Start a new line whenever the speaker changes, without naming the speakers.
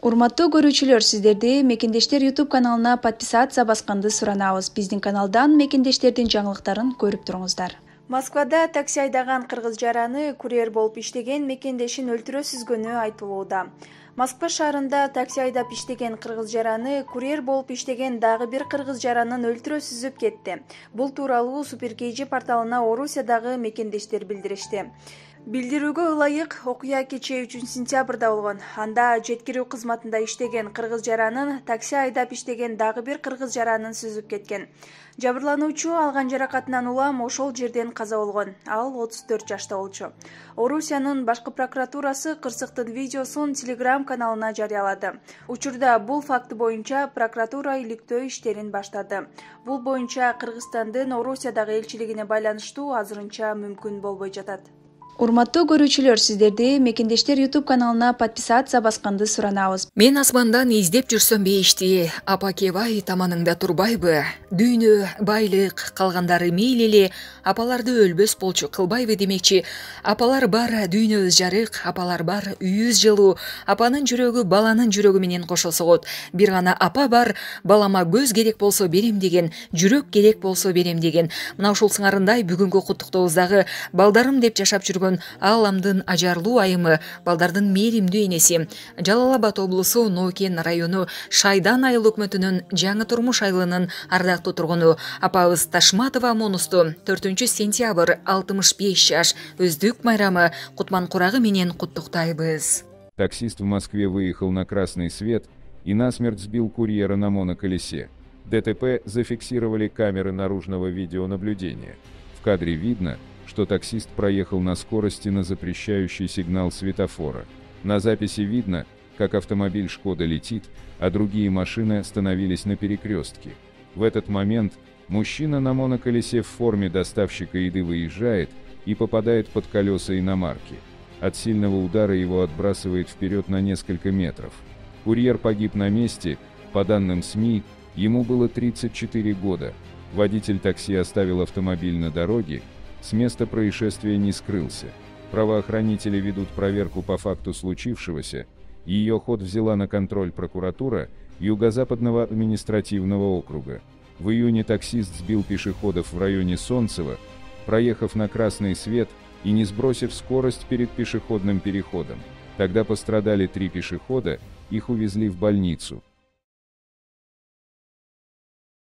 Урматтуу көрүүчүлөр, сиздерди Мекендештер YouTube каналына подписация басканды суранабыз. Биздин каналдан мекендештердин жаңылыктарын көрүп туруңуздар. Москвада такси айдаган кыргыз жараны курьер болуп иштеген мекендешин өлтүрө сүзгөнү айтылууда. Москва шаарында такси айдап иштеген кыргыз жараны курьер болуп иштеген дагы бир кыргыз жаранын өлтүрө сүзүп кетти. Бул тууралуу Суперкейджи порталына Орусиядагы мекендештер билдиришти. Билдирүүгө ылайык, окуя кечээ 3-сентябрда болгон. Анда жеткирүү кызматында иштеген кыргыз жаранын такси айдап иштеген дагы бир кыргыз жаранын сүзүп кеткен. Жабырлануучу алган жаракатынан улам ошол жерден каза болгон. Ал 34 жашта болчу. Орусиянын башкы прокуратурасы кырсыктын видеосун Telegram каналына жарыялады. Учурда бул факты боюнча прокуратура иликтөө иштерин баштады. Бул боюнча Кыргызстандын Орусиядагы элчилигине байланыштуу азырынча мүмкүн болбой жатат. Урматтуу көрүүчүлөр, сиздерди Мекендештер YouTube каналына подписация басканды суранабыз.
Мен асмандан издеп жүрсөм бейишти, апакебай таманыңда турбайбы? Дүйнө, байлык, калгандары мейлили, апаларды өлбөс болчу кылбайбы демекчи. Апалар бар, дүйнөбүз жарык, апалар бар, үйүбүз жылуу, апанын жүрөгү баланын жүрөгү менен кошо согот. Бир гана апа бар, балама көз керек болсо берем деген, жүрөк керек болсо берем деген. Мына ушул сыңарындай бүгүнкү куттуктообуздагы балдарым деп жашап жүргөн Аламдын ажарлуу айымы, балдардын мээримдүү энеси, Жалал Абад облусу Нокен району Шайдан айыл өкмөтүнүн жаңы турмуш айылынын ардактуу тургуну апабыз Ташматова Монусту 4-сентябрь 65 жаш өздүк майрамы Кутман курагы менен куттуктайбыз.
Таксист в Москве выехал на красный свет и насмерть сбил курьера на моноколесе. ДТП зафиксировали камеры наружного видеонаблюдения. В кадре видно, что таксист проехал на скорости на запрещающий сигнал светофора. На записи видно, как автомобиль «Шкода» летит, а другие машины остановились на перекрестке. В этот момент мужчина на моноколесе в форме доставщика еды выезжает и попадает под колеса иномарки. От сильного удара его отбрасывает вперед на несколько метров. Курьер погиб на месте, по данным СМИ, ему было 34 года. Водитель такси оставил автомобиль на дороге, с места происшествия не скрылся. Правоохранители ведут проверку по факту случившегося. Ее ход взяла на контроль прокуратура Юго-Западного административного округа. В июне таксист сбил пешеходов в районе Солнцева, проехав на красный свет и не сбросив скорость перед пешеходным переходом. Тогда пострадали 3 пешехода, их увезли в больницу.